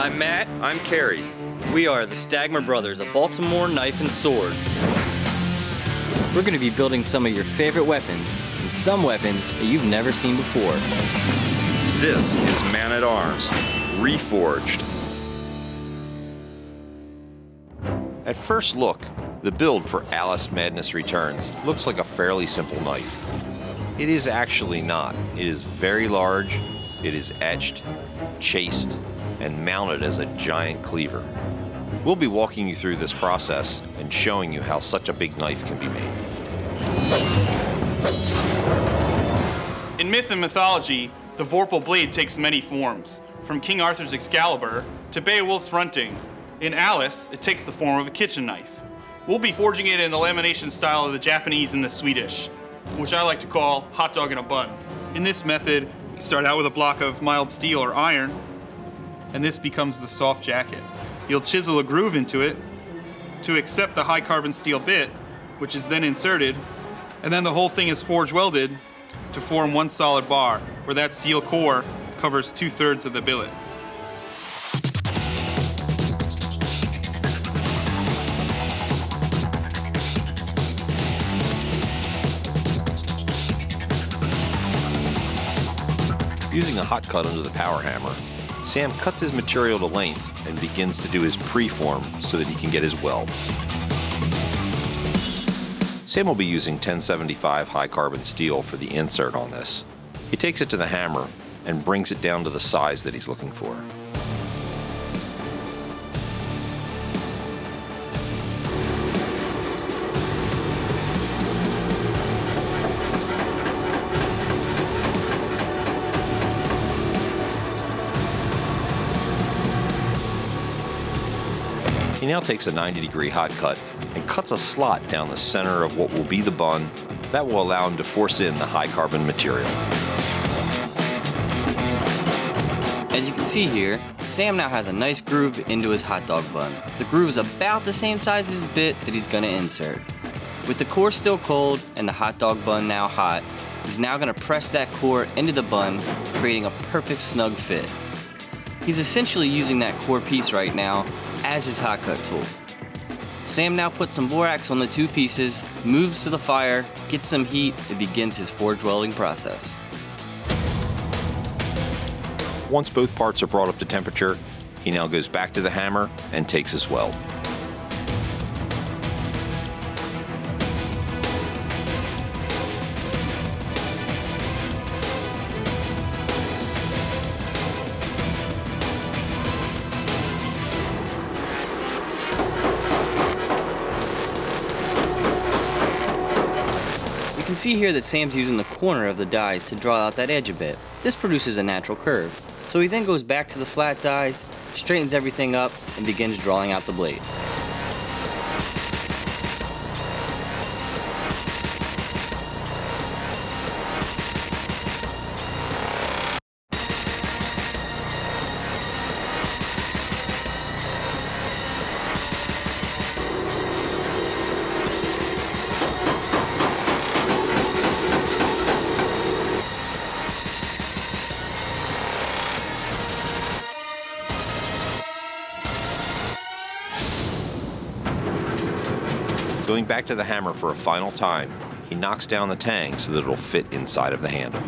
I'm Matt. I'm Kerry. We are the Stagmer brothers of Baltimore Knife and Sword. We're going to be building some of your favorite weapons, and some weapons that you've never seen before. This is Man-at-Arms, REFORGED. At first look, the build for Alice Madness Returns looks like a fairly simple knife. It is actually not. It is very large, it is etched, chased, and mounted as a giant cleaver. We'll be walking you through this process and showing you how such a big knife can be made. In myth and mythology, the Vorpal Blade takes many forms, from King Arthur's Excalibur to Beowulf's Runting. In Alice, it takes the form of a kitchen knife. We'll be forging it in the lamination style of the Japanese and the Swedish, which I like to call hot dog in a bun. In this method, we start out with a block of mild steel or iron, and this becomes the soft jacket. You'll chisel a groove into it to accept the high carbon steel bit, which is then inserted, and then the whole thing is forge welded to form one solid bar, where that steel core covers 2/3 of the billet. Using a hot cut under the power hammer, Sam cuts his material to length and begins to do his preform so that he can get his weld. Sam will be using 1075 high carbon steel for the insert on this. He takes it to the hammer and brings it down to the size that he's looking for. He now takes a 90-degree hot cut and cuts a slot down the center of what will be the bun that will allow him to force in the high carbon material. As you can see here, Sam now has a nice groove into his hot dog bun. The groove is about the same size as his bit that he's going to insert. With the core still cold and the hot dog bun now hot, he's now going to press that core into the bun, creating a perfect snug fit. He's essentially using that core piece right now as his hot cut tool. Sam now puts some borax on the two pieces, moves to the fire, gets some heat, and begins his forge welding process. Once both parts are brought up to temperature, he now goes back to the hammer and takes his weld. You can see here that Sam's using the corner of the dies to draw out that edge a bit. This produces a natural curve. So he then goes back to the flat dies, straightens everything up, and begins drawing out the blade. Going back to the hammer for a final time, he knocks down the tang so that it'll fit inside of the handle.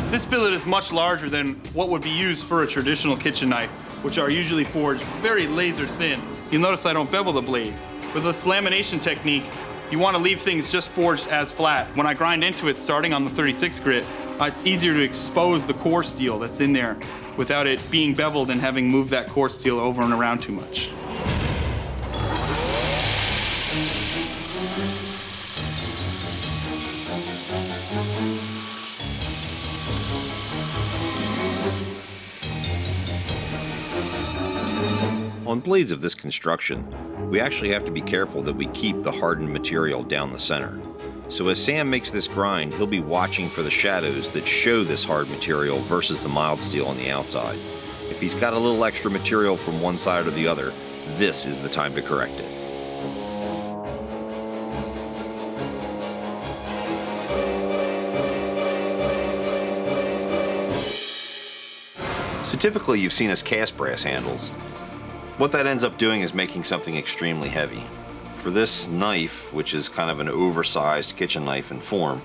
This billet is much larger than what would be used for a traditional kitchen knife, which are usually forged very laser thin. You'll notice I don't bevel the blade. With this lamination technique, you want to leave things just forged as flat. When I grind into it starting on the 36 grit, it's easier to expose the core steel that's in there without it being beveled and having moved that core steel over and around too much. On blades of this construction, we actually have to be careful that we keep the hardened material down the center. So as Sam makes this grind, he'll be watching for the shadows that show this hard material versus the mild steel on the outside. If he's got a little extra material from one side or the other, this is the time to correct it. So typically you've seen us cast brass handles. What that ends up doing is making something extremely heavy. For this knife, which is kind of an oversized kitchen knife in form,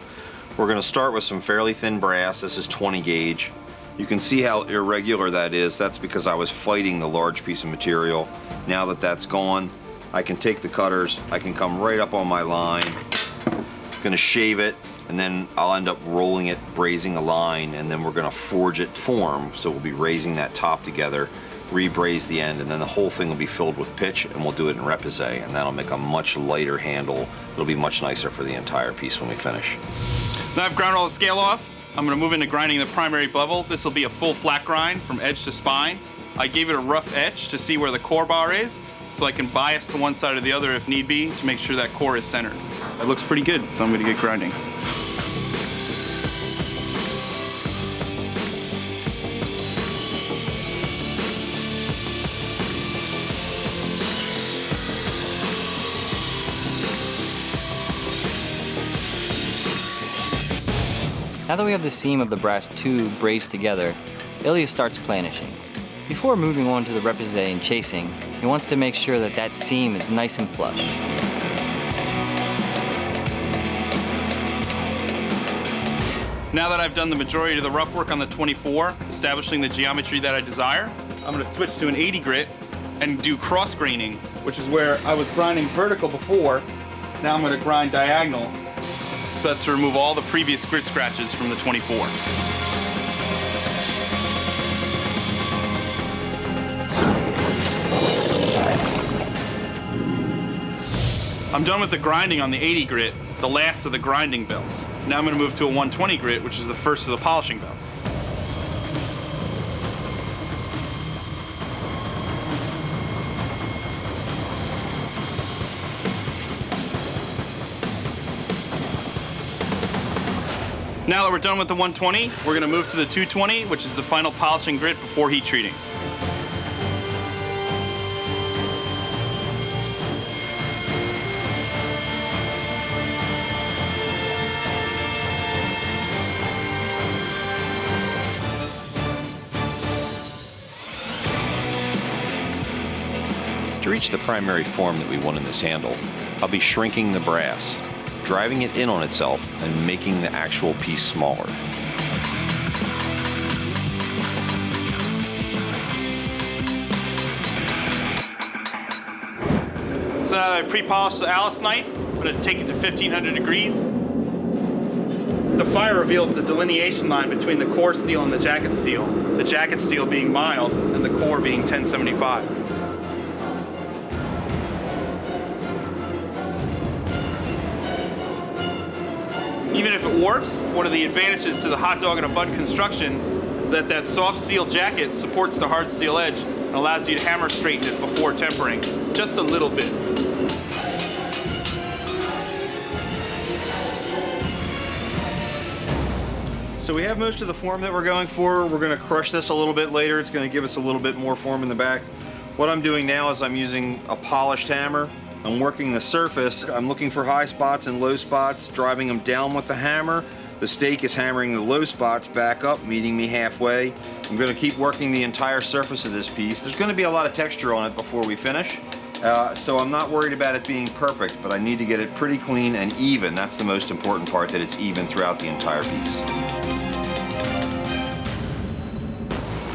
we're going to start with some fairly thin brass. This is 20 gauge. You can see how irregular that is. That's because I was fighting the large piece of material. Now that that's gone, I can take the cutters, I can come right up on my line, going to shave it, and then I'll end up rolling it, brazing a line, and then we're going to forge it form. So we'll be raising that top together, re-braze the end, and then the whole thing will be filled with pitch, and we'll do it in repoussé, and that'll make a much lighter handle. It'll be much nicer for the entire piece when we finish. Now I've ground all the scale off. I'm going to move into grinding the primary bevel. This will be a full flat grind from edge to spine. I gave it a rough etch to see where the core bar is, so I can bias to one side or the other if need be to make sure that core is centered. It looks pretty good, so I'm going to get grinding. Now that we have the seam of the brass tube braced together, Ilya starts planishing. Before moving on to the repoussé and chasing, he wants to make sure that that seam is nice and flush. Now that I've done the majority of the rough work on the 24, establishing the geometry that I desire, I'm going to switch to an 80 grit and do cross graining, which is where I was grinding vertical before. Now I'm going to grind diagonal. So that's to remove all the previous grit scratches from the 24. I'm done with the grinding on the 80 grit, the last of the grinding belts. Now I'm going to move to a 120 grit, which is the first of the polishing belts. Now that we're done with the 120, we're going to move to the 220, which is the final polishing grit before heat treating. To reach the primary form that we want in this handle, I'll be shrinking the brass, driving it in on itself, and making the actual piece smaller. So now that I pre-polished the Alice knife, I'm going to take it to 1500 degrees. The fire reveals the delineation line between the core steel and the jacket steel. The jacket steel being mild and the core being 1075. Even if it warps, one of the advantages to the hot dog and a bun construction is that that soft steel jacket supports the hard steel edge and allows you to hammer straighten it before tempering, just a little bit. So we have most of the form that we're going for. We're going to crush this a little bit later. It's going to give us a little bit more form in the back. What I'm doing now is I'm using a polished hammer. I'm working the surface. I'm looking for high spots and low spots, driving them down with the hammer. The stake is hammering the low spots back up, meeting me halfway. I'm going to keep working the entire surface of this piece. There's going to be a lot of texture on it before we finish, so I'm not worried about it being perfect, but I need to get it pretty clean and even. That's the most important part, that it's even throughout the entire piece.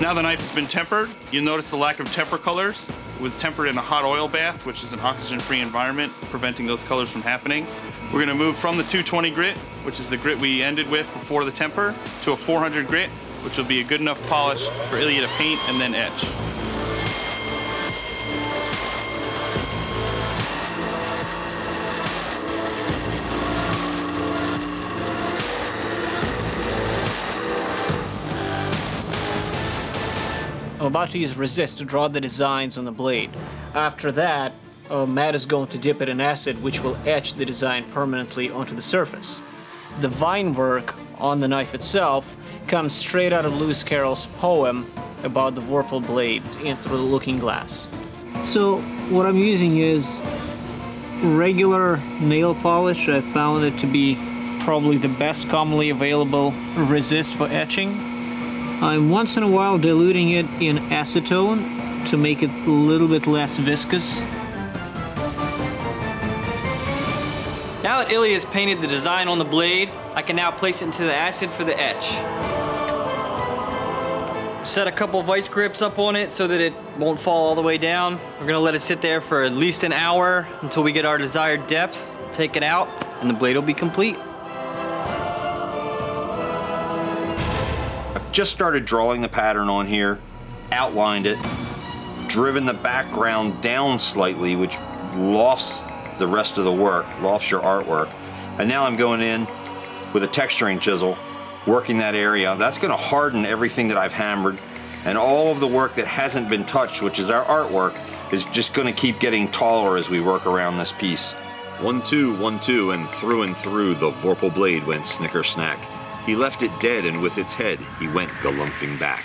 Now the knife has been tempered. You'll notice the lack of temper colors. It was tempered in a hot oil bath, which is an oxygen-free environment, preventing those colors from happening. We're going to move from the 220 grit, which is the grit we ended with before the temper, to a 400 grit, which will be a good enough polish for Ilya to paint and then etch. I'm about to use resist to draw the designs on the blade. After that, Matt is going to dip it in acid, which will etch the design permanently onto the surface. The vine work on the knife itself comes straight out of Lewis Carroll's poem about the Vorpal Blade in Through the Looking Glass. So what I'm using is regular nail polish. I found it to be probably the best commonly available resist for etching. I'm once in a while diluting it in acetone to make it a little bit less viscous. Now that Ilya has painted the design on the blade, I can now place it into the acid for the etch. Set a couple vice grips up on it so that it won't fall all the way down. We're gonna let it sit there for at least an hour until we get our desired depth, take it out, and the blade will be complete. I've just started drawing the pattern on here, outlined it, driven the background down slightly, which lofts the rest of the work, lofts your artwork. And now I'm going in with a texturing chisel, working that area. That's gonna harden everything that I've hammered, and all of the work that hasn't been touched, which is our artwork, is just gonna keep getting taller as we work around this piece. 1, 2, 1, 2, and through the Vorpal Blade went snicker snack. He left it dead, and with its head, he went galumphing back.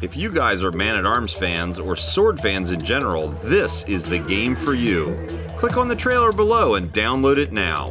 If you guys are Man-at-Arms fans or sword fans in general, this is the game for you. Click on the trailer below and download it now.